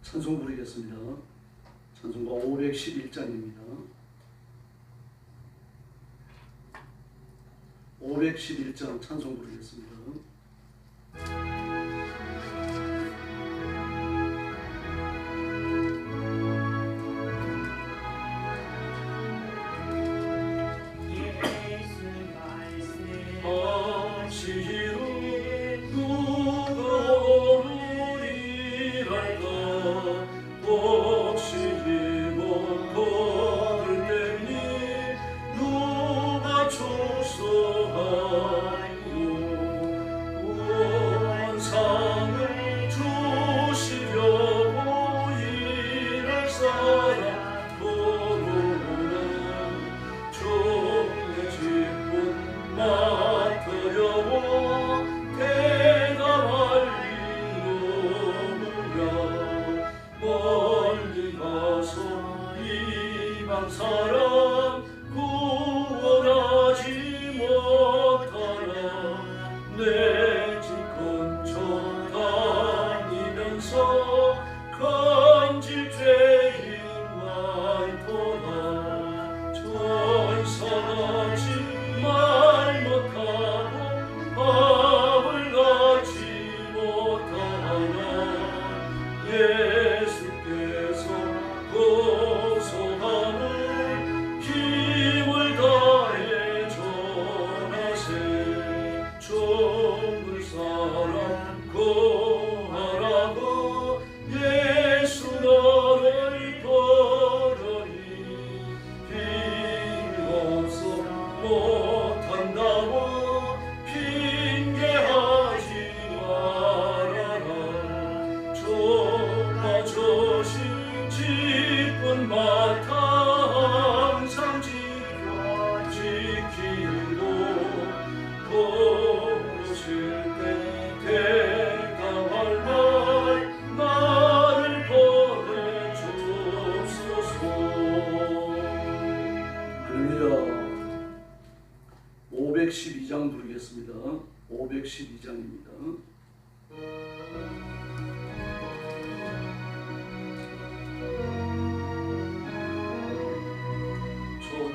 찬송 부르겠습니다. 찬송가 511장입니다. 511장 찬송 부르겠습니다. 사람 구원하지 못하라. 내 집 근처 다니면서 간질 죄인 많도다. 천사같이 말 못하고 밥을 갖지 못하나. 예수께서 고소함을 힘을 다해 전하세. 죽을 사람 구하라고 예수 너를 부르니 힘없어 못한다고 핑계하지 말아라. 조심 짚은 마타 항상 지키고 부르실 때 대답할 말 나를 보내주소서. 할렐루야. 512장 부르겠습니다. 512장입니다.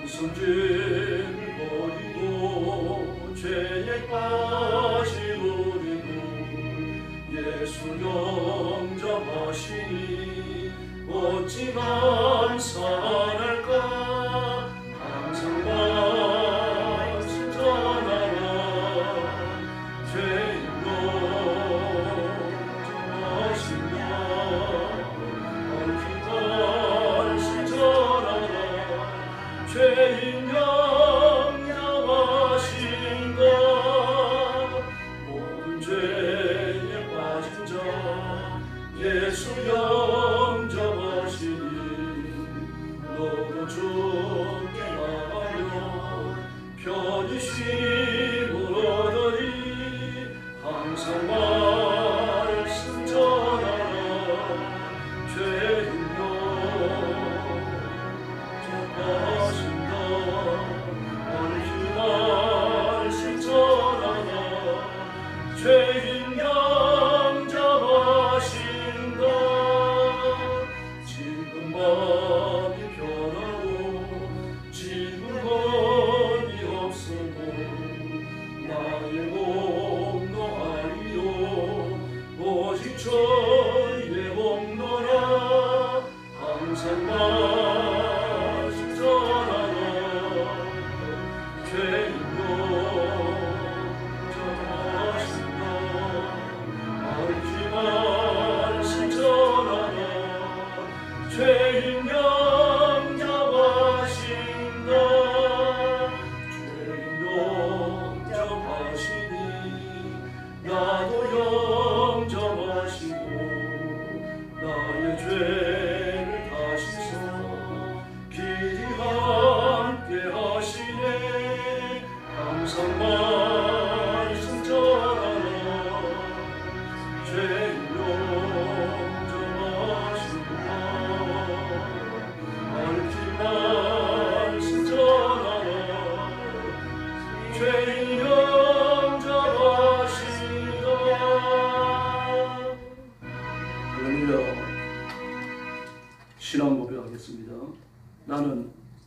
손짐을 버리고 죄에 빠진 우리도 예수 영접하시니 어찌 감사할까. 항상 말씀 전하라. 죄인 영접하신다. 얽힌 말씀 전하라. 죄인 영접하신다. 모든 죄에 빠진 자 예수 영접하시니 너도 죽게 하면 편히 쉼을 얻으리. 항상 말씀 전하라. 죄인 영접하신다. 얽힌 말씀 전하라. 죄인 영접하신다. 지금 마음이 변하고 지금은 없어도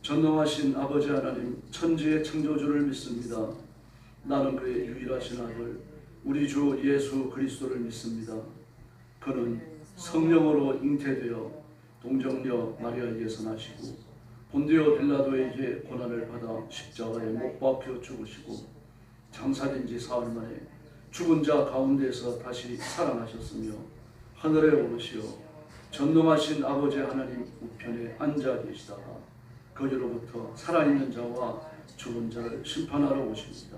전능하신 아버지 하나님, 천지의 창조주를 믿습니다. 나는 그의 유일하신 아들 우리 주 예수 그리스도를 믿습니다. 그는 성령으로 잉태되어 동정녀 마리아에게서 나시고 본디오 빌라도에게 고난을 받아 십자가에 못 박혀 죽으시고 장사된 지 사흘 만에 죽은 자 가운데서 다시 살아나셨으며 하늘에 오르시어 전능하신 아버지 하나님 우편에 앉아 계시다가 거기로부터 살아있는 자와 죽은 자를 심판하러 오십니다.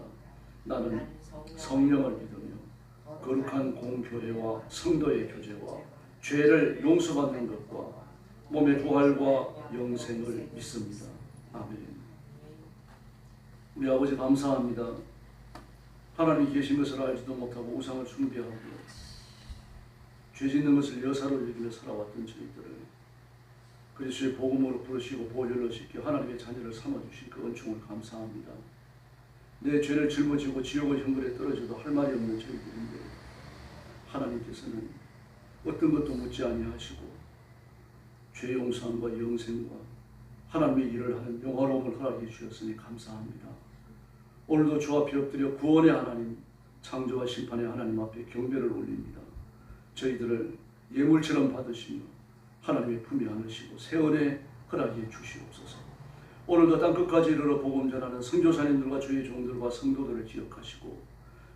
나는 성령을 믿으며 거룩한 공교회와 성도의 교제와 죄를 용서받는 것과 몸의 부활과 영생을 믿습니다. 아멘. 우리 아버지 감사합니다. 하나님이 계신 것을 알지도 못하고 우상을 숭배하고 죄 짓는 것을 여사로 여기며 살아왔던 저희들을 그리스도의 복음으로 부르시고 보혈로 씻겨 하나님의 자녀를 삼아주신 그 은총을 감사합니다. 내 죄를 짊어지고 지옥의 형벌에 떨어져도 할 말이 없는 저희들인데 하나님께서는 어떤 것도 묻지 아니하시고 죄 용서함과 영생과 하나님의 일을 하는 영화로움을 허락해 주셨으니 감사합니다. 오늘도 주 앞에 엎드려 구원의 하나님, 창조와 심판의 하나님 앞에 경배를 올립니다. 저희들을 예물처럼 받으시며 하나님의 품에 안으시고 새 은혜 허락해 주시옵소서. 오늘도 땅끝까지 이르러 복음 전하는 선교사님들과 주의 종들과 성도들을 기억하시고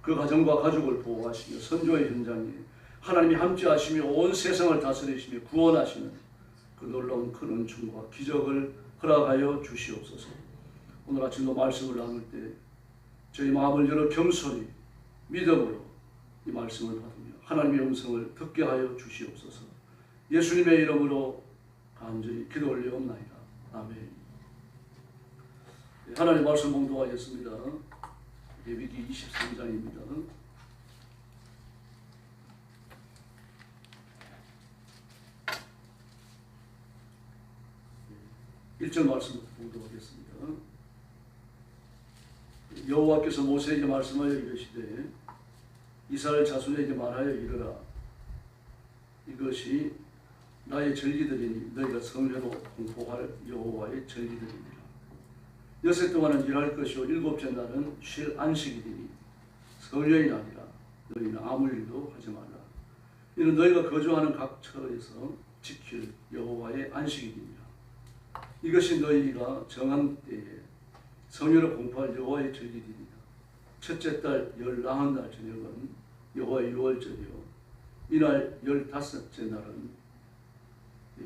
그 가정과 가족을 보호하시며 선교의 현장에 하나님이 함께하시며 온 세상을 다스리시며 구원하시는 그 놀라운 큰 은총과 기적을 허락하여 주시옵소서. 오늘 아침도 말씀을 나눌 때 저희 마음을 열어 겸손히 믿음으로 이 말씀을 받으며 하나님의 음성을 듣게 하여 주시옵소서. 예수님의 이름으로 간절히 기도 올리옵나이다. 아멘. 하나님 말씀 봉독하겠습니다. 레위기 23장입니다. 1절 말씀부터 봉독하겠습니다. 여호와께서 모세에게 말씀하여 이르시되 이스라엘 자손에게 말하여 이르라. 이것이 나의 전리들이니 너희가 성회로 공포할 여호와의 전리들이니라. 여섯 동안은 일할 것이요 일곱째 날은 쉴 안식일이니 성회의 날이라. 너희는 아무 일도 하지 말라. 이는 너희가 거주하는 각 처에서 지킬 여호와의 안식일이니라. 이것이 너희가 정한 때에 성회로 공포할 여호와의 전리들이니라. 첫째 달 19날 저녁은 여호와의 유월절이요 이날 15째 날은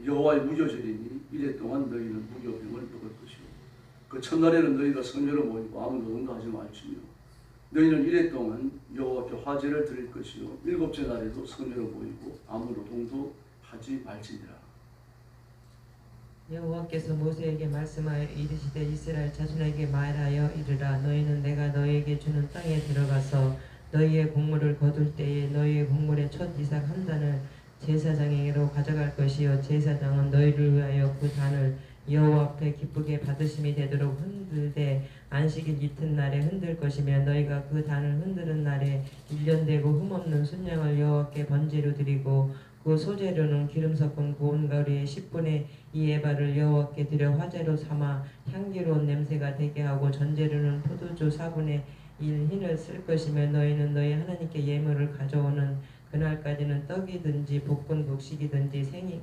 여호와의 무교절이니 이래 동안 너희는 무교병을 먹을 것이요 그 첫날에는 너희가 성회로 모이고 아무 노동도 하지 말지며 너희는 이래 동안 여호와께 화제를 드릴 것이요 일곱째 날에도 성회로 모이고 아무 노동도 하지 말지니라. 여호와께서 모세에게 말씀하여 이르시되 이스라엘 자손에게 말하여 이르라. 너희는 내가 너희에게 주는 땅에 들어가서 너희의 곡물을 거둘 때에 너희의 곡물의 첫 이삭 한 단을 제사장에게로 가져갈 것이요 제사장은 너희를 위하여 그 단을 여호와 앞에 기쁘게 받으심이 되도록 흔들되 안식일 이튿날에 흔들 것이며 너희가 그 단을 흔드는 날에 1년 되고 흠없는 순양을 여호와께 번제로 드리고 그 소재료는 기름 섞은 고운 가루의 10분의 2 에바를 여호와께 드려 화제로 삼아 향기로운 냄새가 되게 하고 전제료는 포도주 4분의 1 흰을 쓸 것이며 너희는 너희 하나님께 예물을 가져오는 그날까지는 떡이든지 볶은 곡식이든지 생이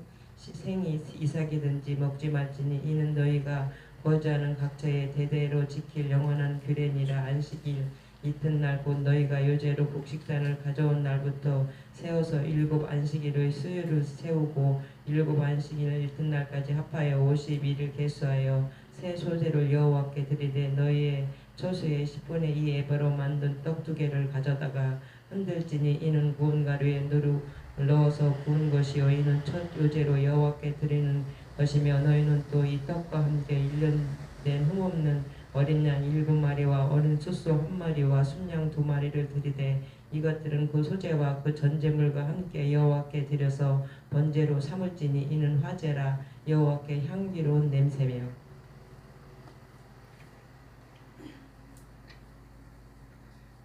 이삭이든지 먹지 말지니 이는 너희가 거주하는 각처에 대대로 지킬 영원한 규례니라. 안식일 이튿날 곧 너희가 요제로 곡식단을 가져온 날부터 세워서 7 안식일의 수요를 세우고 7 안식일 이튿날까지 합하여 51일 계수하여 새 소재를 여호와께 드리되 너희의 초수의 10분의 2 에바로 만든 떡 2개를 가져다가 흔들지니 이는 구운 가루에 누룩을 넣어서 구운 것이요 이는 첫 요제로 여호와께 드리는 것이며 너희는 또 이 떡과 함께 1년 된 흠없는 어린 양 7마리와 어린 수소 1마리와 순양 2마리를 드리되 이것들은 그 소재와 그 전제물과 함께 여호와께 드려서 번제로 삼을지니 이는 화제라 여호와께 향기로운 냄새며.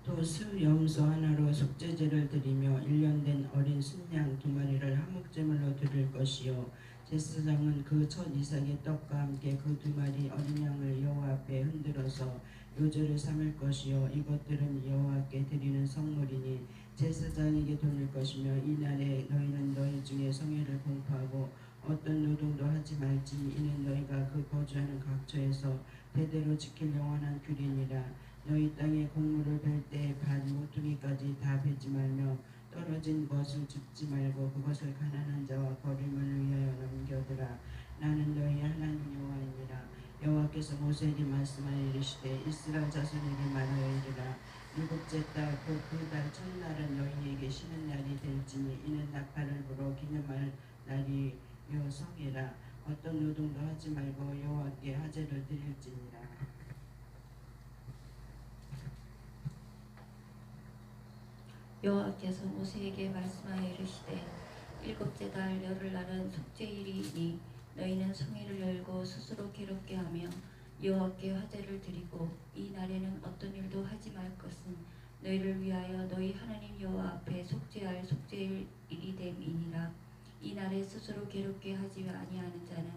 또 수염소 하나로 속죄제를 드리며 1년 된 어린 순양 2마리를 화목제물로 드릴 것이요 제사장은 그 첫 이삭의 떡과 함께 그 두 마리 어린 양을 여호와 앞에 흔들어서 요절을 삼을 것이요 이것들은 여호와께 드리는 성물이니 제사장에게 돌릴 것이며 이날에 너희는 너희 중에 성회를 공포하고 어떤 노동도 하지 말지니 이는 너희가 그 거주하는 각처에서 대대로 지킬 영원한 규례니라. 너희 땅에 곡물을 벨 때 반 모퉁이까지 다 베지 말며 떨어진 것을 줍지 말고 그것을 가난한 자와 거림을 위하여 남겨두라. 나는 너희 하나님 여호와이니라. 여호와께서 모세에게 말씀하여 이르시되 이스라엘 자손에게 말하여 이르라. 일곱째 달 곧 그 달 첫날은 너희에게 쉬는 날이 될지니 이는 나팔을 불어 기념할 날이요 성이라. 어떤 노동도 하지 말고 여호와께 화제를 드릴지니라. 여호와께서 모세에게 말씀하여 이르시되 일곱째 달 열흘날은 속죄일이니 너희는 성회를 열고 스스로 괴롭게 하며 여호와께 화제를 드리고 이 날에는 어떤 일도 하지 말 것은 너희를 위하여 너희 하나님 여호와 앞에 속죄할 속죄일이 됨이니라. 이 날에 스스로 괴롭게 하지 아니하는 자는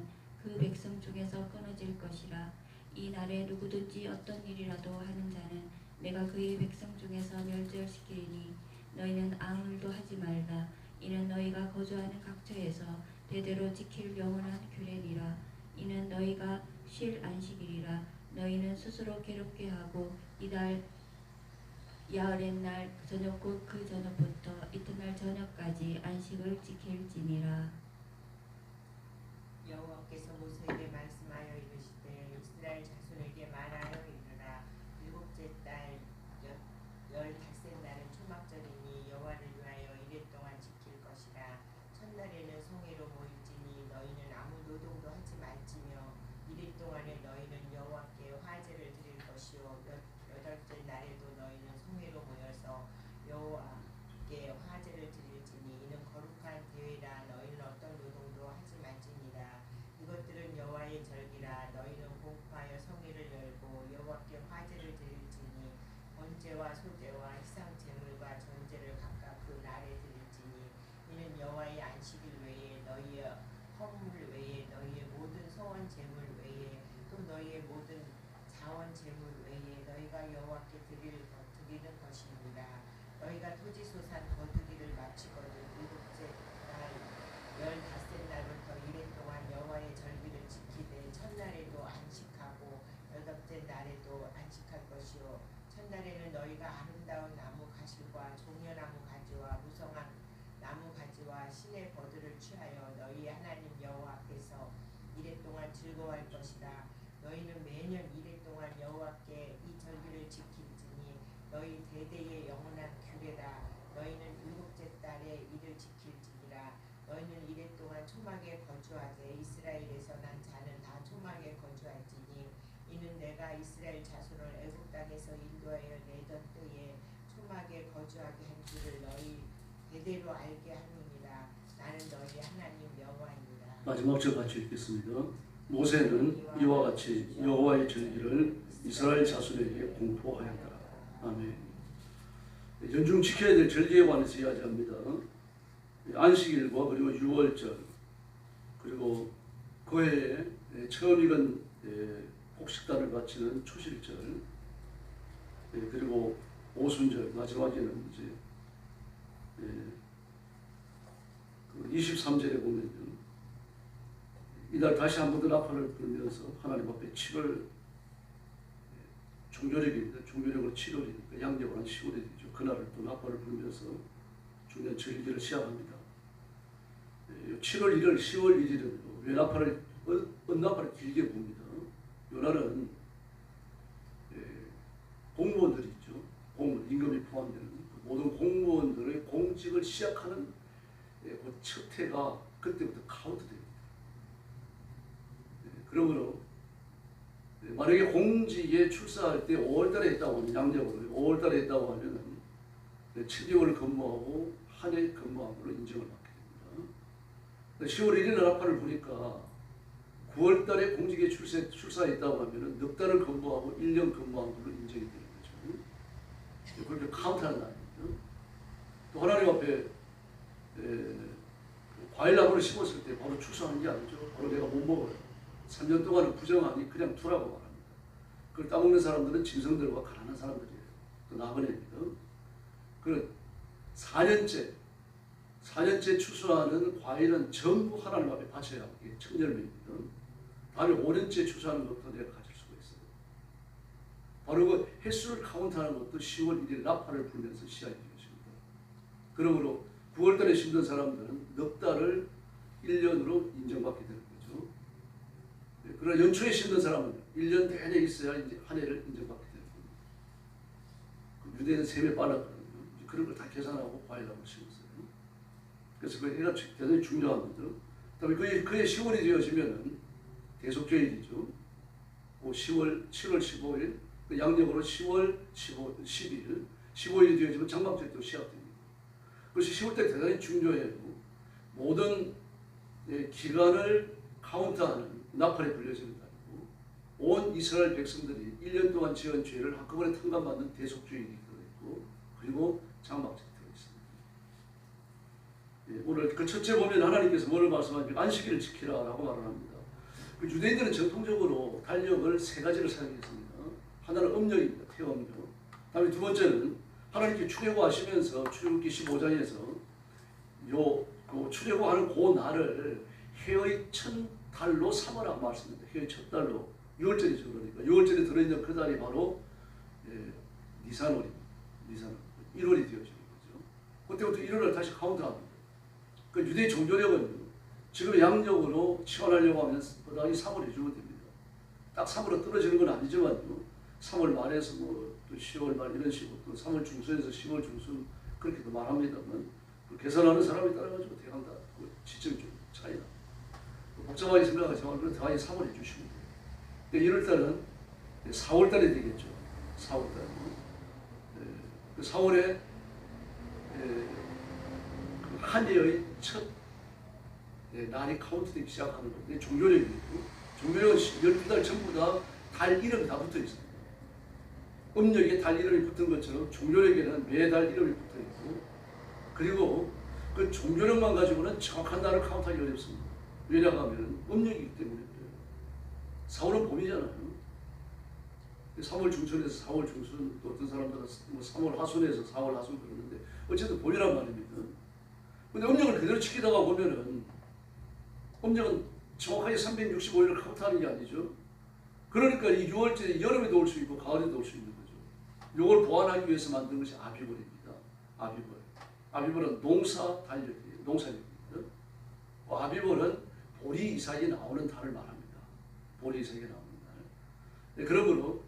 그 백성 중에서 끊어질 것이라. 이 날에 누구든지 어떤 일이라도 하는 자는 내가 그의 백성 중에서 멸절시키리니 너희는 아무 일도 하지 말라. 이는 너희가 거주하는 각처에서 대대로 지킬 영원한 규례니라. 이는 너희가 쉴 안식일이라. 너희는 스스로 괴롭게 하고 이달 야흘의 날 저녁 곧 그 저녁부터 이튿날 저녁까지 안식을 지킬지니라. 여호와께서 모세에게 말씀하여 이르시되 이스라엘 자손에게 말하여 이르라. 일곱째 달 열 닷새 날은 초막절이니 여호와를 위하여 이레 동안 지킬 것이라. 첫날에는 성회로 모일지니 너희는 아무 노동도 하지 말지며 이레 동안에 너희는 여호와께 화제를 드릴 것이요 여덟째 날에도 너희는 성회로 모여서 여호와께 화제를 드릴지니 이는 거룩한 대회라. 너희는 어떤 노동도 하지 말지니라. 이것들은 여호와의 절기라. 너희는 공포하여 성회를 열고 여호와께 화제를 드릴지니 번제와 소제와 희상 제물과 전제를 각각 그 날에 드릴지니 이는 여호와의 안식일 외에 너희의 허물 외에 너희의 모든 소원 제물 외에 또 너희의 모든 자원 제물 외에 너희가 여호와께 드리는 것입니다. 너희가 토지소산 거두기를 마치거든 일곱째 달 열 닷새 날부터 이레 동안 여호와의 절기를 지키되 첫날에도 안식하고 여덟째 날에도 안식할 것이요 첫날에는 너희가 아름다운 나무 가시과 종려나무 가지와 무성한 나무 가지와 신의 버들을 취하여 너희 하나님 여호와 앞에서 이레 동안 즐거워할 것이라. 너희는 매년 이레 동안 여호와께 이 절기를 지킬지니 너희 대대의 영원한 규례라. 너희는 일곱째 달에 이를 지킬지니라. 너희는 이레 동안 초막에 거주하되 이스라엘에서 난 자는 다 초막에 거주할지니 이는 내가 이스라엘 자손을 애굽 땅에서 인도하여 내던 때에 초막에 거주하게 한 줄을 너희 대대로 알게 하느니라. 나는 너희 하나님 여호와이니라. 마지막 절 같이 읽겠습니다. 모세는 이와 같이 여호와의 절기를 이스라엘 자손에게 공포하였더라. 아멘. 연중 지켜야 될 절기에 관해서 이야기합니다. 안식일과 그리고 유월절 그리고 그 해에 처음 익은 곡식단을 바치는 초실절 그리고 오순절 마지막에는 이제 23절에 보면 이날 다시 한 번 더 나팔을 불면서 하나님 앞에 7월 종교력입니다. 종교력으로 7월이니까 양력으로 한 10월이 되죠. 그날을 또 나팔을 불면서 중요한 절기를 시작합니다. 7월 1일, 10월 1일은 왜 나팔을 나팔을 길게 봅니다. 이날은 공무원들이 있죠. 공무원, 임금이 포함되는 모든 공무원들의 공직을 시작하는 그 첫 해가 그때부터 카운트됩니다. 그러므로 만약에 공직에 출사할 때 5월달에 있다고 하면 양력으로 5월달에 있다고 하면 7개월 근무하고 한 해 근무한 걸로 인정을 받게 됩니다. 10월 1일 나라파를 보니까 9월달에 공직에 출사했다고 하면 넉 달을 근무하고 1년 근무한 걸로 인정이 되는 거죠. 그렇게 카운트하는 날입니다. 또 하나님 앞에 과일나무를 심었을 때 바로 추수하는 게 아니죠. 바로 내가 못 먹어요. 3년 동안은 부정하니 그냥 두라고 말합니다. 그걸 따먹는 사람들은 짐승들과 가난한 사람들이에요. 또 나그네입니다. 그 4년째 추수하는 과일은 전부 하나님 앞에 바쳐야 하게 청열매입니다. 다음에 5년째 추수하는 것도 내가 가질 수가 있어요. 바로 그 횟수를 카운트하는 것도 10월 1일 나팔을 불면서 시작이 되었습니다. 그러므로 9월달에 심는 사람들은 넉 달을 1년으로 인정받게 되는 거죠. 그러나 연초에 심는 사람은 1년 내내 있어야 이제 한 해를 인정받게 되는 겁니다. 그 유대인 셈에 빨랐거든요. 그런 걸 다 계산하고 과일나무를 심었어요. 그래서 그 해가 대단히 중요합니다. 그다음에 그의 10월이 되어지면은 대속죄일이죠. 7월 15일, 그 양력으로 10월 12일, 15일이 되어지면 장막절이 또 시작됩니다. 그래서 10월 때 대단히 중요해요. 모든 기간을 카운트하는 나팔에 불려지는 날이고, 온 이스라엘 백성들이 1년 동안 지은 죄를 한꺼번에 탕감받는 대속죄일이 들어있고, 그리고 장막절이 들어있습니다. 오늘 그 첫째 보면 하나님께서 뭐를 말씀하십니까? 안식일을 지키라 라고 말을 합니다. 그 유대인들은 전통적으로 달력을 세 가지를 사용했습니다. 하나는 음력입니다. 태음력. 다음에 두 번째는 하나님께 출애굽하시면서 출애굽기 15장에서 그 출애굽하는 그 날을 해의 첫 달로 삼으라고 말씀합니다. 해의 첫 달로 6월절이죠. 그러니까 6월절에 들어있는 그 달이 바로 니산월입니다. 니산월. 1월이 되어지는 거죠. 그때부터 1월을 다시 카운트합니다. 그 유대 종교력은 지금 양력으로 치환하려고 하면 그다음에 3월 해주면 됩니다. 딱 3월로 떨어지는 건 아니지만 3월 말에서 또 10월 말 이런 식으로 또 3월 중순에서 10월 중순 그렇게도 말합니다만 그 계산하는 사람에 따라 가지고 대강 다 그 지점 좀 차이나 복잡하게 생각하지만 그런 대강히 3월 해주시면 돼요. 1월 달은 4월 달에 되겠죠. 4월 달. 그 4월에 한 해의 첫 날이 카운트되기 시작하는 건데 종교력이고 종교력은 12달 전부 다 달 이름이 다 붙어 있습니다. 음력에 달 이름이 붙은 것처럼 종교력에는 매달 이름이 붙어 있고 그리고 그 종교력만 가지고는 정확한 날을 카운트하기 어렵습니다. 왜냐하면 음력이기 때문에 그래요. 4월은 봄이잖아요. 3월 중순에서 4월 중순 또 어떤 사람들은 3월 하순에서 4월 하순 그러는데 어쨌든 봄이란 말입니다. 근데 음력을 그대로 지키다가 보면은 음력은 정확하게 365일을 카운트하는 게 아니죠. 그러니까 이 6월절에 여름에도 올 수 있고 가을에도 올 수 있는 거죠. 이걸 보완하기 위해서 만든 것이 아비벌입니다. 아비벌. 아비벌은 농사 달력이에요. 농사력입니다. 아비벌은 보리 이삭이 나오는 달을 말합니다. 보리 이삭이 나오는 달. 그러므로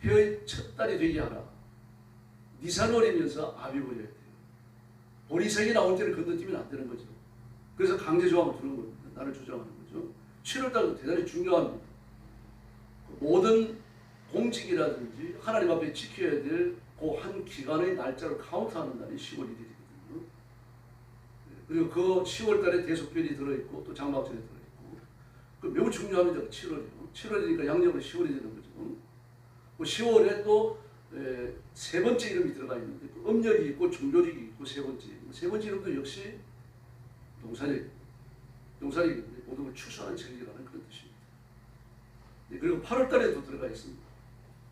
해의 첫 달이 되게 하라. 니산월이면서 아비벌이어야 돼요. 보리 이삭이 나올 때를 건너뛰면 안 되는 거죠. 그래서 강제조항을 두는 겁니다. 나를 조정하는 거죠. 7월달도 대단히 중요합니다. 모든 공직이라든지 하나님 앞에 지켜야 될 그 한 기간의 날짜를 카운트하는 날이 10월 1일이거든요. 그리고 그 10월달에 대속절이 들어있고 또 장막절이 들어있고 그 매우 중요합니다. 7월이요. 7월이니까 양력으로 10월이 되는 거죠. 10월에 또 세 번째 이름이 들어가 있는데 그 음력이 있고 종교력이 있고 세 번째 이름도 역시 농사력인데 모든 걸 추수하는 절기라는 그런 뜻입니다. 그리고 8월달에도 들어가 있습니다.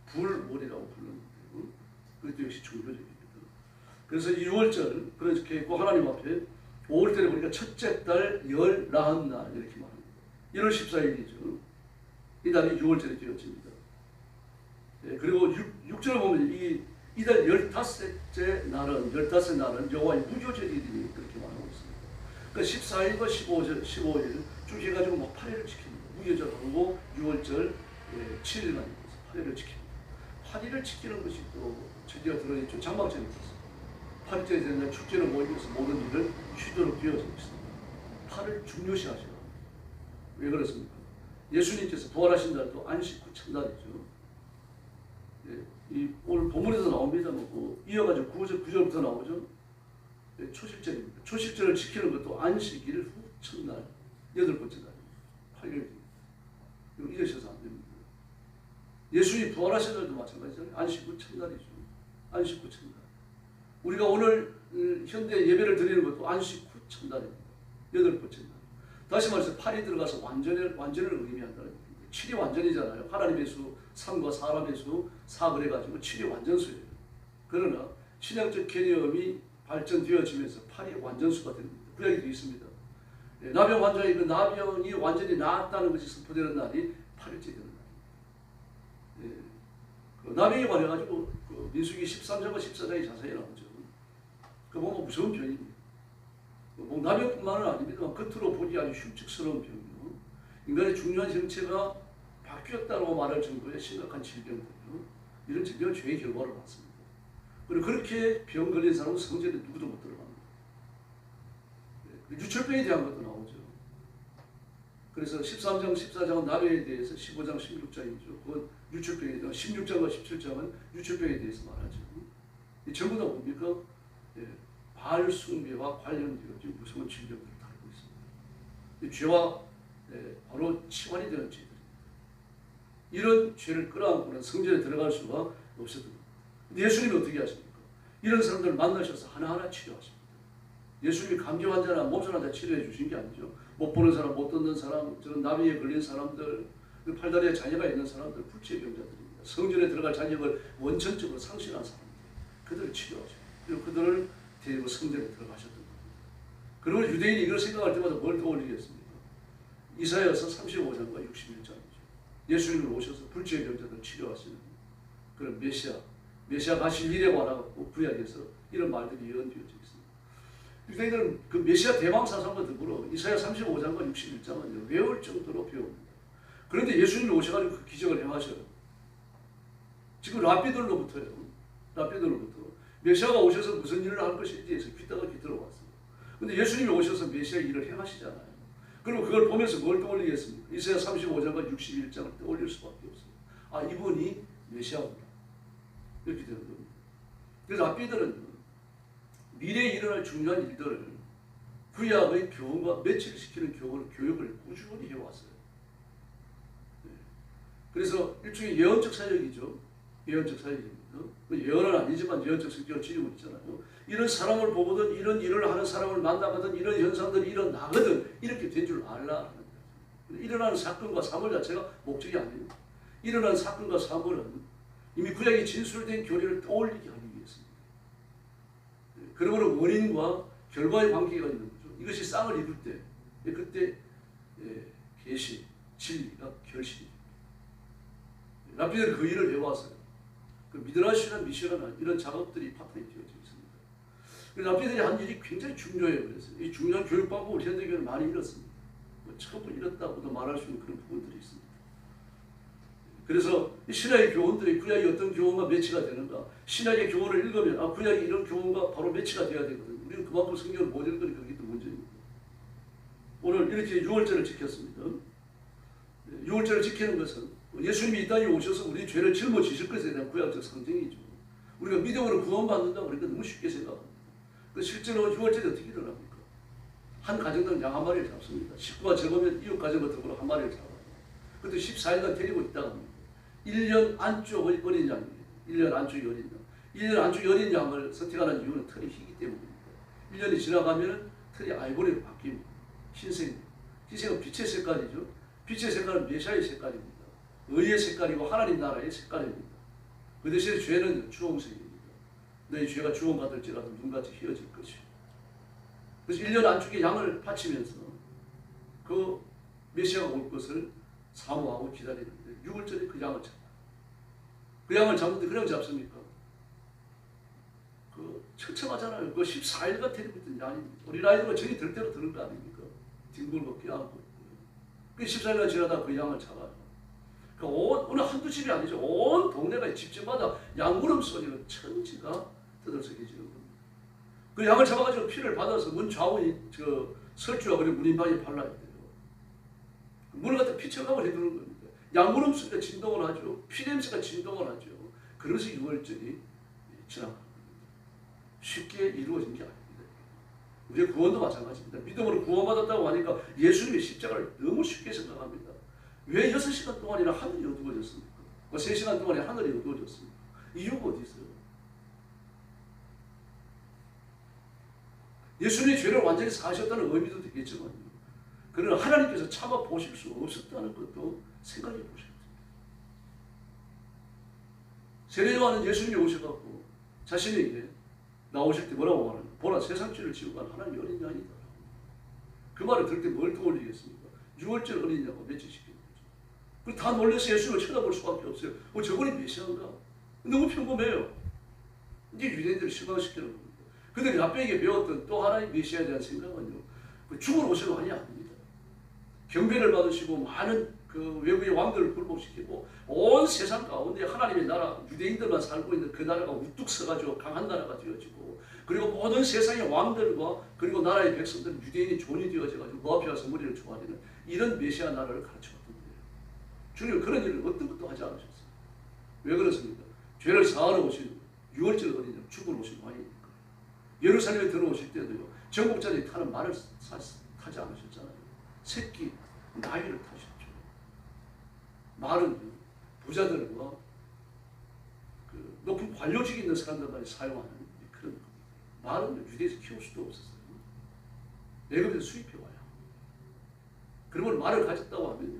불월이라고 부르는데 그것도 역시 종교적입니다. 그래서 6월절 그렇게 있고 하나님 앞에 5월달에 보니까 첫째 달 열 나흔 날 이렇게 말합니다. 1월 14일이죠. 이 달이 6월절에 되어집니다. 그리고 6절을 보면 이 달 15째 날은 여호와의 무교절이니 그렇게 말하고 있습니다. 그러니까 14일과 15일 쭉 해가지고 뭐 8일을 지킵니다. 무교절하고 6월절 7일만 있어서 8일을 지킵니다. 8일을 지키는 것이 또 절기가 들어있죠. 장막절이 있었습니다. 8일째 되는 날 축제를 모이면서 모든 일을 쉬도록 되어져 있습니다. 8을 중요시하셔. 왜 그렇습니까? 예수님께서 부활하신 날도 안식 후 첫날이죠. 오늘 본문에서 나옵니다. 이어가지고 9절부터 나오죠. 초실절입니다. 초실절을 지키는 것도 안식일 후 첫날, 8번째 날입니다. 8일입니다. 이거 잊으셔서 안 됩니다. 예수님이 부활하신 날도 마찬가지잖아요. 안식 후 첫날이죠. 안식 후 첫날. 우리가 오늘 현대 예배를 드리는 것도 안식 후 첫날입니다. 8번째 날. 다시 말해서 8이 들어가서 완전을 의미한다는 겁니다. 7이 완전이잖아요. 하나님의 수 3과 사람의 수 4 그래가지고 7이 완전수예요. 그러나 신약적 개념이 발전되어지면서 8이 완전수가 됩니다. 구약에도 있습니다. 나병 환자의 그 나병이 완전히 나았다는 것이 선포되는 날이 8일째 되는 날입니다. 그 나병에 관해가지고 그 민수기 13장과 14장이 자세히 나오죠. 그 보면 무서운 병입니다. 뭐 나병뿐만은 아닙니다만 겉으로 보기 아주 흉측스러운 병이요. 인간의 중요한 정체가 바뀌었다고 말할 정도의 심각한 질병들이요. 이런 질병은 죄의 결과를 받습니다. 그리고 그렇게 병 걸린 사람은 성전에 누구도 못 들어갑니다. 유철병에 대한 것도 나오죠. 그래서 13장, 14장은 나병에 대해서 15장, 16장이죠. 그건 유철병에 대한 16장과 17장은 유철병에 대해서 말하죠. 이 전부 다 뭡니까? 바알 숭배와 관련되어진 무서운 질병들을 다루고 있습니다. 죄와 바로 치환이 되는 죄들입니다. 이런 죄를 끌어안고는 성전에 들어갈 수가 없었던 겁니다. 근데 예수님이 어떻게 하십니까? 이런 사람들을 만나셔서 하나하나 치료하십니다. 예수님이 감기 환자나 몸살 환자 치료해 주신 게 아니죠. 못 보는 사람, 못 듣는 사람, 저런 나비에 걸린 사람들, 팔다리에 자녀가 있는 사람들, 불치의 병자들입니다. 성전에 들어갈 자격을 원천적으로 상실한 사람들, 그들을 치료하죠. 그리고 그들을 데리고 성전에 들어가셨던 겁니다. 그리고 유대인이 이걸 생각할 때마다 뭘 떠올리겠습니까? 이사야서 35장과 61장이죠. 예수님이 오셔서 불치의 병자들을 치료하시는 그런 메시아 가실 일에 관하고 구약에서 이런 말들이 예언되어져 있습니다. 유대인들은 그 메시아 대망 사상과 더불어 이사야 35장과 61장은 외울 정도로 배웁니다. 그런데 예수님이 오셔가지고 그 기적을 행하셔요. 지금 랍비들로부터 메시아가 오셔서 무슨 일을 할 것인지에 대해서 귀따가 들어왔어요. 근데 예수님이 오셔서 메시아 일을 행하시잖아요. 그럼 그걸 보면서 뭘 떠올리겠습니까? 이사야 35장과 61장을 떠올릴 수밖에 없어요. 아, 이분이 메시아구나. 이렇게 되는 겁니다. 그래서 랍비들은 미래에 일어날 중요한 일들을 구약의 교훈과 매치시키는 교육을 꾸준히 해왔어요. 그래서 일종의 예언적 사역이죠. 예언적 사역입니다. 예언은 아니지만 예언적 성격을 지니고 있잖아요. 이런 사람을 보거든, 이런 일을 하는 사람을 만나거든, 이런 현상들이 일어나거든, 이렇게 된 줄 알라. 일어나는 사건과 사물 자체가 목적이 아닙니다. 일어나는 사건과 사물은 이미 구약이 진술된 교리를 떠올리게 하기 위해서입니다. 그러므로 원인과 결과의 관계가 있는 거죠. 이것이 쌍을 이룰 때, 그때 계시, 진리가 결실이 됩니다. 랍비들은 그 일을 해왔어요. 그 미드라시나 미시라나 이런 작업들이 파트에 되어져 있습니다. 랍비들이 한 일이 굉장히 중요해요. 그래서 이 중요한 교육 방법을 현대교회는 많이 잃었습니다. 뭐 처음 잃었다고도 말할 수 있는 그런 부분들이 있습니다. 그래서 신약의 교훈들이 구약이 어떤 교훈과 매치가 되는가? 신약의 교훈을 읽으면 아, 구약이 이런 교훈과 바로 매치가 돼야 되거든요. 우리는 그만큼 성경을 못 읽으니 그게 또 문제입니다. 오늘 이렇게 6월절을 지켰습니다. 6월절을 지키는 것은 예수님이 이 땅에 오셔서 우리 죄를 짊어지실 것에 대한 구약적 상징이죠. 우리가 믿음으로 구원받는다 그러니까 너무 쉽게 생각합니다. 실제로 6월절이 어떻게 일어납니까? 한 가정당 양 한 마리를 잡습니다. 식구가 적으면 이웃 가정과 더불어 한 마리를 잡아요. 그것도 14일간 데리고 있다가 합니다. 1년 안쪽의 어린 양입니다. 1년 안쪽의 어린 양. 1년 안쪽의 어린 양을 선택하는 이유는 털이 희기 때문입니다. 1년이 지나가면 털이 아이보리로 바뀝니다. 흰색입니다. 흰색은 빛의 색깔이죠. 빛의 색깔은 메시아의 색깔입니다. 의의 색깔이고 하나님 나라의 색깔입니다. 그 대신에 죄는 주홍색입니다. 너희 죄가 주홍받을지라도 눈같이 휘어질 것이요. 그래서 1년 안쪽에 양을 바치면서 그 메시아가 올 것을 사모하고 기다리는데 6월절에 그 양을 잡아요. 그 양을 잡는데 그냥 잡습니까? 그 처참하잖아요. 그 14일간 데리고 있던 양입니다. 어린아이들은 정이 들 대로 드는 거 아닙니까? 뒹굴고 껴안고 그 14일간 지나다 그 양을 잡아요. 그 어느 한두 집이 아니죠. 온 동네가 집집마다 양구름 소리는 천지가 떠들썩해지는 겁니다. 그 양을 잡아가지고 피를 받아서 문 좌우에 설주와 그리고 문인방에 발라야 돼요. 문을 갖다 피쳐가고 해두는 겁니다. 양구름 소리가 진동을 하죠. 피냄새가 진동을 하죠. 그래서 6월절이 지나가는 겁니다. 쉽게 이루어진 게 아닙니다. 우리의 구원도 마찬가지입니다. 믿음으로 구원받았다고 하니까 예수님의 십자가를 너무 쉽게 생각합니다. 왜 6시간 동안이나 하늘이 어두워졌습니까? 3시간 동안에 하늘이 어두워졌습니까? 이유가 어디 있어요? 예수님이 죄를 완전히 사하셨다는 의미도 되겠지만 그러나 하나님께서 참아 보실 수 없었다는 것도 생각해 보셔야 돼요. 세례요한은 예수님이 오셔갖고 자신에게 나오실 때 뭐라고 말하냐? 보라 세상 죄를 지고 간 하나님의 어린 양이다. 그 말을 들을 때 뭘 떠올리겠습니까? 6월절 어린 양과 맺히시키는 거죠. 그리고 다 놀라서 예수님을 쳐다볼 수밖에 없어요. 저분이 메시아인가? 너무 평범해요. 이제 유대인들을 실망시키는 겁니다. 그들이 라베에게 배웠던 또 하나의 메시아에 대한 생각은요, 죽으러 오신 거 아닙니다. 경배를 받으시고 많은 그 외국의 왕들을 굴복시키고 온 세상 가운데 하나님의 나라, 유대인들만 살고 있는 그 나라가 우뚝 서가지고 강한 나라가 되어지고, 그리고 모든 세상의 왕들과 그리고 나라의 백성들은 유대인이 존이 되어져가지고 그 앞에 와서 머리를 조아리는 이런 메시아 나라를 가르쳐왔던 거예요. 주님은 그런 일을 어떤 것도 하지 않으셨어요. 왜 그렇습니까? 죄를 사하러 오신 6월절 어린 양, 죽으러 오신 왕이니까. 예루살렘에 들어오실 때도요, 정복자들이 타는 말을 타지 않으셨잖아요. 새끼, 나귀를 타셨죠. 말은 부자들과 그 높은 관료직이 있는 사람들만이 사용하는 그런 겁니다. 말은 유대에서 키울 수도 없었어요. 외국에서 수입해와요. 그러면 말을 가졌다고 하면요,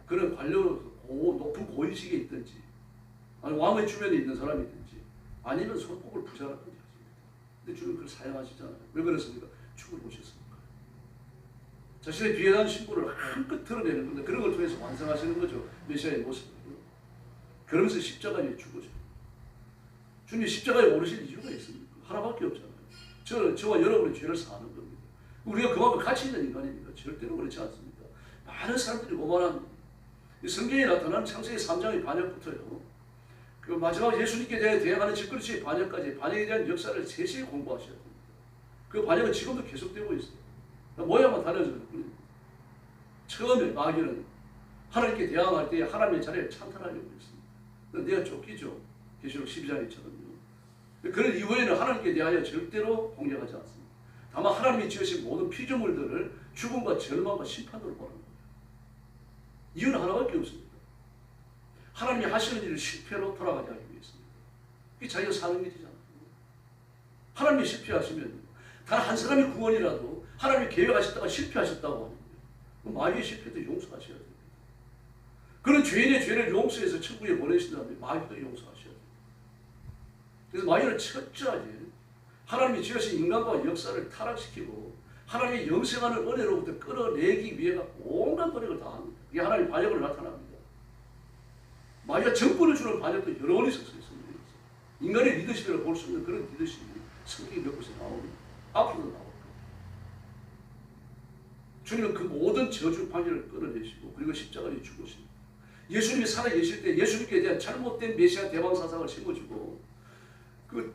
그런 관료로서 높은 고위직에 있든지 아니 왕의 주변에 있는 사람이든지 아니면 소복을 부자라든지 하십니다. 근데 주님 그걸 사용하시잖아요. 왜 그렇습니까? 죽을 오셨습니까? 자신의 비열한 신분을 한껏 드러내는 건데 그런 걸 통해서 완성하시는 거죠. 메시아의 모습을. 그러면서 십자가에 죽으셔요. 주님이 십자가에 오르실 이유가 있습니까? 하나밖에 없잖아요. 저와 여러분의 죄를 사하는 겁니다. 우리가 그만큼 가치 있는 인간입니다. 절대로 그렇지 않습니다. 많은 사람들이 오만합니다. 성경에 나타나는 창세기 3장의 반역부터요, 그 마지막 예수님께 대항하는 집그릇의 반역까지 반역에 대한 역사를 세세히 공부하셔야 됩니다. 그 반역은 지금도 계속되고 있어요. 모양만 달라져요. 처음에 마귀는 하나님께 대항할 때 하나님의 자리를 찬탈하려고 했습니다. 내가 쫓기죠. 계시록 12장에처럼요. 그런 이후에는 하나님께 대하여 절대로 공격하지 않습니다. 다만 하나님이 지으신 모든 피조물들을 죽음과 절망과 심판으로 보는 거예요. 이유는 하나밖에 없습니다. 하나님이 하시는 일을 실패로 돌아가게 하기 위해서입니다. 그게 자기가 사는 일이잖아요. 하나님이 실패하시면 단 한 사람의 구원이라도 하나님이 계획하셨다가 실패하셨다고 하는 거예요. 마귀의 실패도 용서하셔야 됩니다. 그런 죄인의 죄를 용서해서 천국에 보내신다면 마귀도 용서하셔야 됩니다. 그래서 마귀를 철저하게 하나님이 지으신 인간과 역사를 타락시키고 하나님의 영생하는 은혜로부터 끌어내기 위해 온갖 노력을 다 합니다. 이게 하나님의 반역으로 나타납니다. 마귀가 정권을 주는 반역도 여러 번 있었어요. 인간의 리더십이라고 볼 수 있는 그런 리더십이 성경에 몇 곳에 나옵니다. 앞으로도 나올 거예요. 주님은 그 모든 저주 방해를 끌어내시고 그리고 십자가에 죽으십니다. 예수님이 살아계실 때 예수님께 대한 잘못된 메시아 대왕사상을 심어주고 그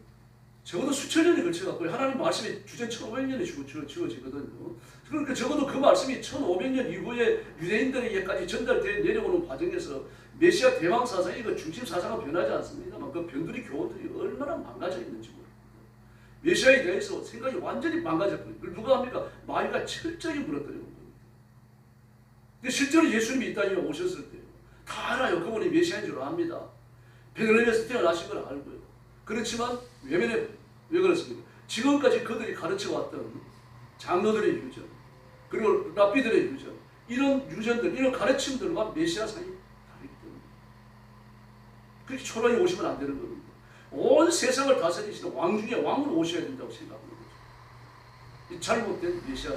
적어도 수천 년에 걸쳐갖고 하나님 말씀이 주전 1500년에 주어지거든요. 그러니까 적어도 그 말씀이 1500년 이후에 유대인들에게까지 전달되어 내려오는 과정에서 메시아 대왕사상이 그 중심사상은 변하지 않습니다만 그 변두리 교원들이 얼마나 망가져 있는지 모릅니다. 메시아에 대해서 생각이 완전히 망가졌거든요. 그걸 누가 합니까? 마귀가 철저히 무너뜨리는 겁니다. 근데 실제로 예수님이 이 땅에 오셨을 때 다 알아요. 그분이 메시아인 줄 압니다. 베들레헴에서 태어나신 걸 알고요. 그렇지만 외면에 왜 그렇습니까? 지금까지 그들이 가르쳐왔던 장로들의 유전, 그리고 랍비들의 유전, 이런 유전들, 이런 가르침들과 메시아 사이 다르기 때문에 그렇게 초라히 오시면 안 되는 겁니다. 온 세상을 다스리시는 왕 중에 왕으로 오셔야 된다고 생각하는 거죠. 이 잘못된 메시아.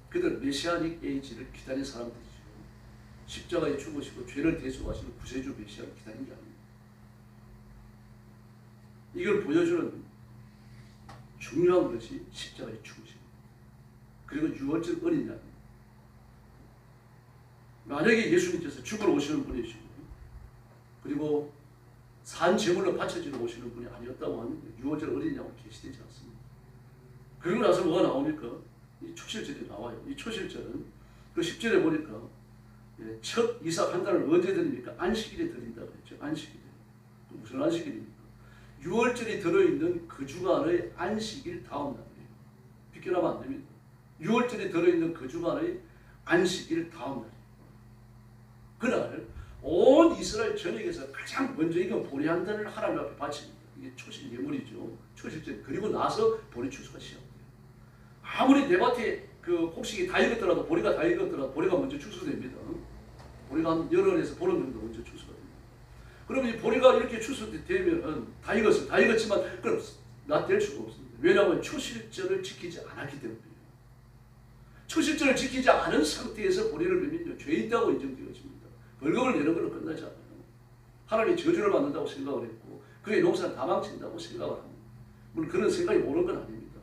그들 메시아닉 에이지를 기다린 사람들이죠. 십자가에 죽으시고 죄를 대속하시는 구세주 메시아를 기다린 게 아닙니다. 이걸 보여주는 중요한 것이 십자가에 죽으심, 그리고 6월절 어린 양. 만약에 예수님께서 죽으러 오시는 분이시고 그리고 산 제물로 바쳐지러 오시는 분이 아니었다고 하면 6월절 어린 양은 계시되지 않습니다. 그리고 나서 뭐가 나옵니까? 이 초실절이 나와요. 이 초실절은 그 10절에 보니까 첫 이삭 한 달을 언제 드립니까? 안식일에 드린다고 했죠. 안식일에. 무슨 안식일입니까? 6월절이 들어있는 그 주간의 안식일 다음 날이에요. 비껴나면 안 됩니다. 6월절이 들어있는 그 주간의 안식일 다음 날이에요. 그날 온 이스라엘 전역에서 가장 먼저 이건 보리한단을 하나님 앞에 바칩니다. 이게 초실 예물이죠. 초실절. 그리고 나서 보리 추수가 시작돼요. 아무리 내 밭에 그 곡식이 다 익었더라도 보리가 다 익었더라도 보리가 먼저 추수됩니다. 보리가 한 열흘에서 보름 정도 먼저 추수가 됩니다. 그러면 이 보리가 이렇게 추수되면 다 익었어요. 다 익었지만 그럼 낫될 수가 없습니다. 왜냐하면 초실절을 지키지 않았기 때문이에요. 초실절을 지키지 않은 상태에서 보리를 베면요 죄 있다고 인정되어집니다. 벌금을 내는 걸로 끝나지 않아요. 하나님이 저주를 받는다고 생각을 했고 그의 농사를 다 망친다고 생각을 합니다. 물론 그런 생각이 옳은 건 아닙니다.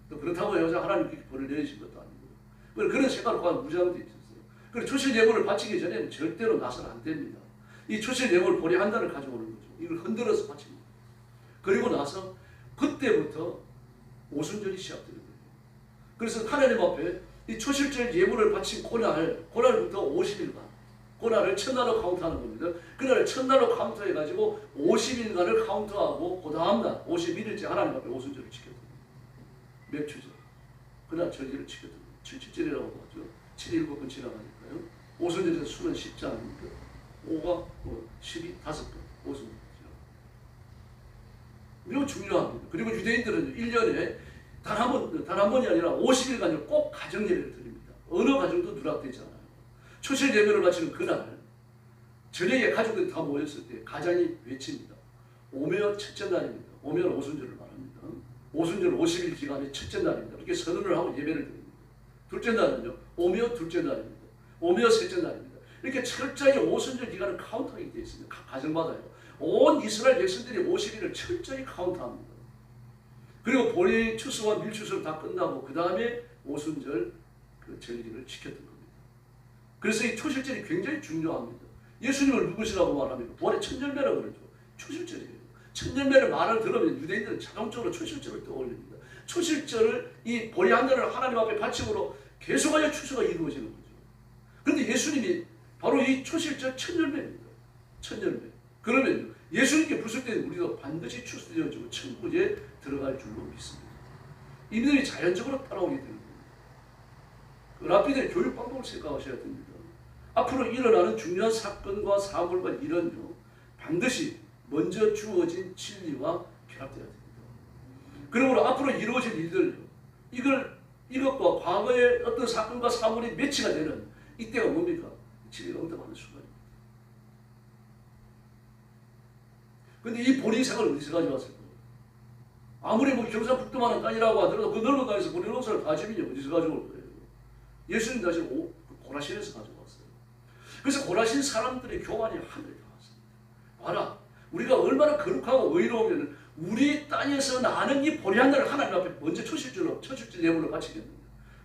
또 그렇다고 여자 하나님께 벌을 내리신 것도 아니고 그런 생각을 갖고 무장되어 있었어요. 그래서 초실 예물을 바치기 전에는 절대로 나서는 안 됩니다. 이 초실 예물 보리 한 달을 가져오는 거죠. 이걸 흔들어서 바칩니다. 그리고 나서 그때부터 오순절이 시작되는 거예요. 그래서 하나님 앞에 이 초실절 예물을 바친 그날부터 50일간 그날을 첫날로 카운트하는 겁니다. 그날을 첫날로 카운트해가지고 50일간을 카운트하고 그 다음날 51일째 하나님 앞에 오순절을 지켰던 몇 주죠? 그날 절기를 지켰던 거예요. 77절이라고 하죠. 7일 7번 지나가니까요. 오순절에서 수는 10지 않습니까? 5가 10이 5번 오순절이죠. 매우 중요합니다. 그리고 유대인들은 1년에 단 한 번이 아니라 50일간을 꼭 가정 예배를 드립니다. 어느 가정도 누락되지 않아요. 초실 예배를 바치는 그날 저녁에 가족들이 다 모였을 때 가장이 외칩니다. 오며 첫째 날입니다. 오면 오순절을 말합니다. 오순절 50일 기간의 첫째 날입니다. 이렇게 선언을 하고 예배를 드립니다. 둘째 날은요. 오며 둘째 날입니다. 오며 셋째 날입니다. 이렇게 철저히 오순절 기간을 카운트하게 되어 있습니다. 각 가정마다요. 온 이스라엘 백성들이 50일을 철저히 카운트합니다. 그리고 보리 추수와 밀 추수를 다 끝나고 그 다음에 오순절 그 절기를 지켰던 겁니다. 그래서 이 초실절이 굉장히 중요합니다. 예수님을 누구시라고 말합니까? 부활의 첫열매라고 그러죠. 초실절이에요. 첫열매를 말을 들으면 유대인들은 자동적으로 초실절을 떠올립니다. 초실절을 이 보리 한 달을 하나님 앞에 바침으로 계속하여 추수가 이루어지는 거죠. 그런데 예수님이 바로 이 초실절 첫열매입니다. 첫열매. 그러면 예수님께 부술 때는 우리도 반드시 추수되어지고 천국에 들어갈 줄로 믿습니다. 이들이 자연적으로 따라오게 되는 겁니다. 랍비들의 교육 방법을 생각하셔야 됩니다. 앞으로 일어나는 중요한 사건과 사물과 일은요 반드시 먼저 주어진 진리와 결합되어야 됩니다. 그러므로 앞으로 이루어질 일들요 이것과 과거의 어떤 사건과 사물이 매치가 되는 이때가 뭡니까? 진리가 응답하는 순간입니다. 근데 이 보리 생을 어디서 가져왔을까요? 아무리 뭐 경상북도만한 땅이라고 하더라도 그 넓은 땅에서 보리 농사를 다 지면 어디서 가져올 거예요? 예수님 다시 고라신에서 가져왔어요. 그래서 고라신 사람들의 교만이 하늘에 닿았습니다. 봐라, 우리가 얼마나 거룩하고 의로우면 우리 땅에서 나는 이 보리 한 달을 하나님 앞에 먼저 초실절 예물로 바치겠는가.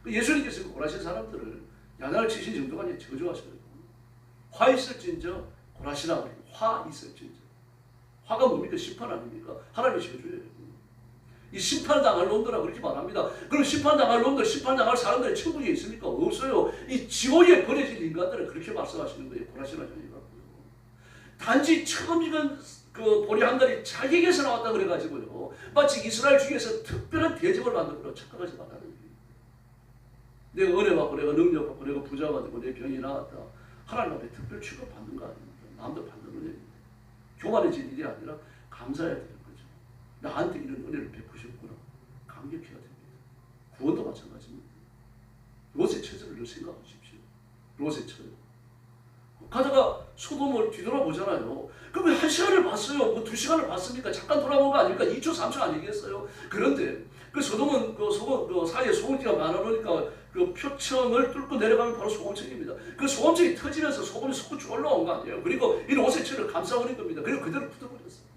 예수님께서 고라신 사람들을 야단을 치신 정도가 아니라 저주하셔요. 화 있을진저 고라시나 화 있을진저. 화가 뭡니까? 심판 아닙니까? 하나님의 저주예요. 이 심판당할 놈들아 그렇게 말합니다. 그럼 심판당할 놈들, 심판당할 사람들이 천국에 있습니까? 없어요. 이 지옥에 버려질 인간들은 그렇게 말씀하시는 거예요. 고라시나 저희가고요. 단지 처음 익은 그 보리 한 달이 자기에게서 나왔다 그래가지고요. 마치 이스라엘 중에서 특별한 대접을 받는 걸로 착각하지 말라는 거예요. 내가 은혜 받고 내가 능력 받고 내가 부자 받고 내 병이 나았다. 하나님 앞에 특별 취급 받는 거 아닙니까? 마음도 받는 은혜입니다. 교만해질 일이 아니라 감사해야 되는 거죠. 나한테 이런 은혜를 베푸셨구나. 감격해야 됩니다. 구원도 마찬가지입니다. 롯의 처지를 생각하십시오. 롯의 처지. 가다가 소돔을 뒤돌아보잖아요. 그러면 1시간을 봤어요. 뭐 2시간을 봤습니까? 잠깐 돌아본 거 아닙니까? 2초, 3초 아니겠어요? 그런데 그 소돔은 그 사이에 소금기가 많아놓으니까 그 표층을 뚫고 내려가면 바로 소금층입니다. 그 소금층이 터지면서 소금이 솟구쳐 올라온 거 아니에요. 그리고 이 롯의 처를 감싸버린 겁니다. 그리고 그대로 붙어버렸어요.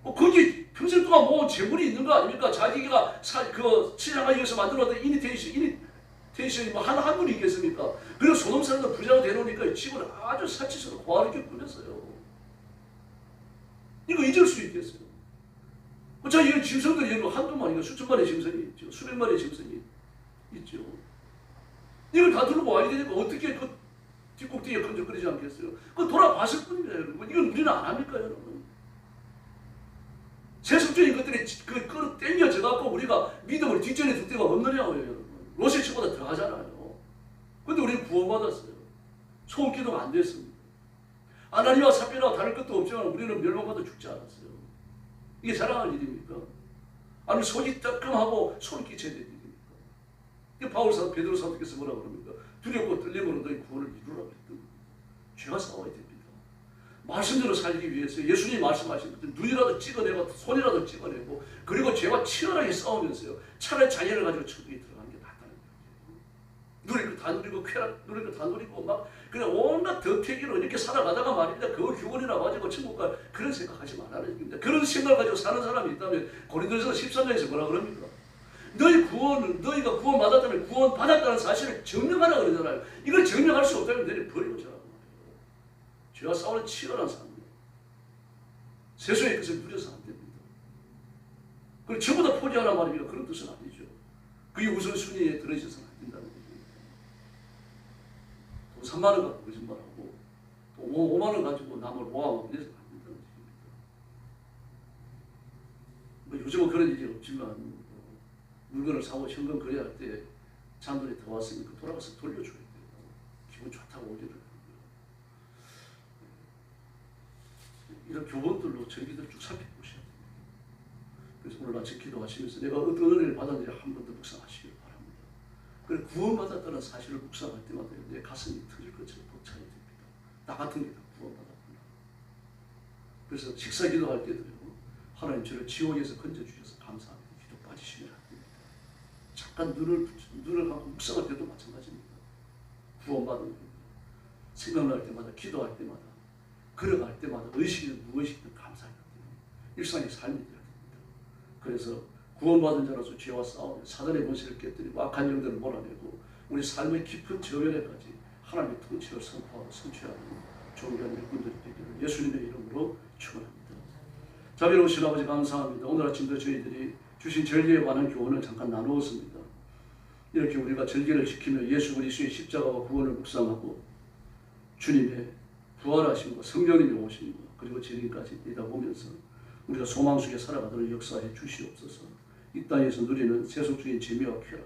거기 평생 동안 뭐 재물이 있는 거 아닙니까? 자기가 그 신앙을 위해서 만들어놨던 이니테이션이 뭐 한 분이 있겠습니까? 그리고 소돔 사람들 부자가 되놓으니까 집을 아주 사치스럽고 고아롭게 꾸몄어요. 이거 잊을 수 있겠어요? 자, 이런 짐승들이 한두 마리가 수천 마리의 짐승이 있죠. 수백 마리의 짐승이 있죠. 이걸 다 들고 와야 되니까 어떻게 그 뒷꼭대기에 건져거리지 않겠어요? 그거 돌아봤을 뿐입니다, 여러분. 이건 우리는 안 합니까, 여러분? 세속적인 것들이 그 끌어 당겨져갖고 우리가 믿음을 뒷전에 둘 데가 없느냐고요, 여러분. 롯의 처보다 더 하잖아요. 근데 우리는 구원받았어요. 소금 기도가 안 됐습니다. 아나니와 삽비라와 다를 것도 없지만 우리는 멸망받아 죽지 않았어요. 이게 자랑할 일입니까? 아니 손이 따끔하고 소름 끼쳐야 될 일입니까? 이게 바울 사도 베드로 사도께서 뭐라 그럽니까? 두렵고 떨림으로 너희 구원을 이루라 그랬던 죄와 싸워야 됩니다. 말씀대로 살기 위해서 예수님이 말씀하신 것들 눈이라도 찍어내고 손이라도 찍어내고 그리고 죄와 치열하게 싸우면서요. 차라리 자녀를 가지고 천국에 들어가는 게 낫다는 거예요. 누릴 거 다 누리고 쾌락 누릴 거 다 누리고 막 그냥 온갖 덕태기로 이렇게 살아가다가 말입니다. 그거 교훈이라 가지고 천국가 그런 생각하지 말라는 얘기입니다. 그런 생각을 가지고 사는 사람이 있다면 고린도전서 13장에서 뭐라 그럽니까? 너희가 구원받았다면 구원받았다는 사실을 증명하라 그러잖아요. 이걸 증명할 수 없다면 너희 버리고 자라고 말이에요. 죄와 싸우는 치열한 삶이에요. 세상의 것을 누려서 안 됩니다. 그걸 전부 다 포기하란 말입니다. 그런 뜻은 아니죠. 그게 우선순위에 들어있어서는 안 된다는 얘기입니다. 돈 3만 원 갖고 거짓말하고 또 5만 원 가지고 남을 모함하고 이래서는 안 된다는 얘기입니다. 뭐 요즘은 그런 일이 없지만 물건을 사고 현금 거래할 때 잔돈이 더 왔으니까 돌아가서 돌려줘야 돼요. 기분 좋다고 올리는 거예요. 이런 교본들로 저희들 쭉 살펴보셔야 됩니다. 그래서 오늘 아침 기도하시면서 내가 어떤 은혜를 받았는지 한 번 더 묵상하시길 바랍니다. 그리고 구원받았다는 사실을 묵상할 때마다 내 가슴이 터질 것처럼 벅차야 됩니다. 나 같은 게 다 구원받았구나. 그래서 식사 기도할 때도요. 하나님 저를 지옥에서 건져주셔서 감사합니다. 기도 빠지시면 안 됩니다. 잠깐 눈을 감고 묵상할 때도 마찬가지입니다. 구원받은 겁니다. 생각날 때마다 기도할 때마다 걸어갈 때마다 의식이든 무의식이든 감사해야 돼요. 일상의 삶이 되어야 됩니다. 그래서 구원받은 자로서 죄와 싸우며 사단의 권세를 깨뜨리고 악한 영들을 몰아내고 우리 삶의 깊은 저변에까지 하나님의 통치를 선포하고 성취하는 존귀한 일꾼들이 되기를 예수님의 이름으로 축원합니다. 자비로우신 아버지 감사합니다. 오늘 아침도 저희들이 주신 절기에 관한 교훈을 잠깐 나누었습니다. 이렇게 우리가 절기를 지키며 예수 그리스도의 십자가와 구원을 묵상하고 주님의 부활하심과 성령님이 오심과 그리고 재림까지 이다 보면서 우리가 소망 속에 살아가도록 역사해 주시옵소서. 이 땅에서 누리는 세속적인 재미와 쾌락,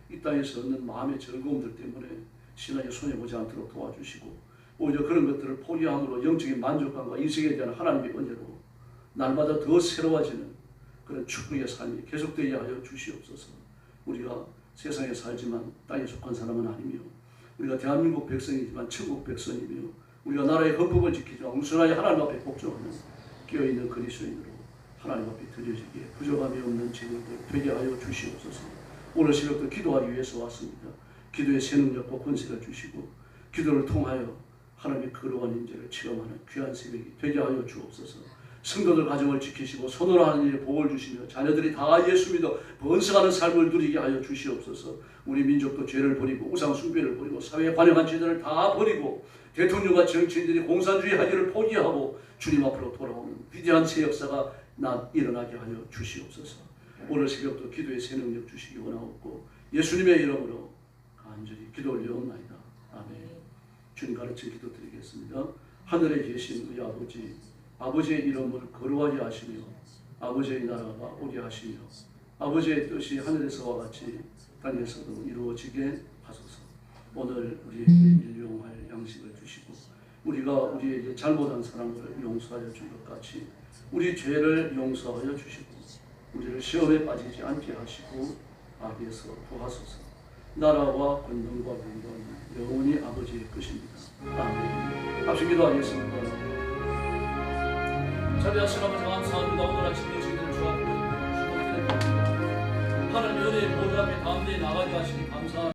이 땅에서 얻는 마음의 즐거움들 때문에 신앙에 손해보지 않도록 도와주시고 오히려 그런 것들을 포기함으로 영적인 만족감과 인생에 대한 하나님의 은혜로 날마다 더 새로워지는 그런 축복의 삶이 계속되게 하여 주시옵소서. 우리가 세상에 살지만 땅에 속한 사람은 아니며 우리가 대한민국 백성이지만 천국 백성이며 우리가 나라의 헌법을 지키지만 온순하게 하나님 앞에 복종하는 깨어있는 그리스도인으로 하나님 앞에 드려지기에 부족함이 없는 제물들 되게 하여 주시옵소서. 오늘 새벽도 기도하기 위해서 왔습니다. 기도의 새 능력과 권세를 주시고 기도를 통하여 하나님의 거룩한 임재를 체험하는 귀한 새벽이 되게 하여 주옵소서. 성도들 가정을 지키시고 선언하는 일에 복을 주시며 자녀들이 다 예수 믿어 번성하는 삶을 누리게 하여 주시옵소서. 우리 민족도 죄를 버리고 우상 숭배를 버리고 사회에 관여한 죄들을 다 버리고 대통령과 정치인들이 공산주의 하기를 포기하고 주님 앞으로 돌아오는 위대한 새 역사가 일어나게 하여 주시옵소서. 오늘 새벽도 기도의 새 능력 주시기 원하옵고 예수님의 이름으로 간절히 기도 올려옵나이다. 아멘. 주님 가르쳐 기도 드리겠습니다. 하늘에 계신 우리 아버지, 아버지의 이름을 거룩하게 하시며 아버지의 나라가 오게 하시며 아버지의 뜻이 하늘에서와 같이 땅에서도 이루어지게 하소서. 오늘 우리에게 일용할 양식을 주시고 우리가 우리에게 잘못한 사람을 용서하여 준 것 같이 우리 죄를 용서하여 주시고 우리를 시험에 빠지지 않게 하시고 악에서 구하소서. 나라와 권능과 영광은 영원히 아버지의 것입니다. 아멘. 합심 기도하겠습니다. 자비하신 아버지 감사합니다. 오늘 아침에 저희들을 주옵소서. 하나님 은혜의 보좌 앞에 가운데 나가게 하시니 감사합니다.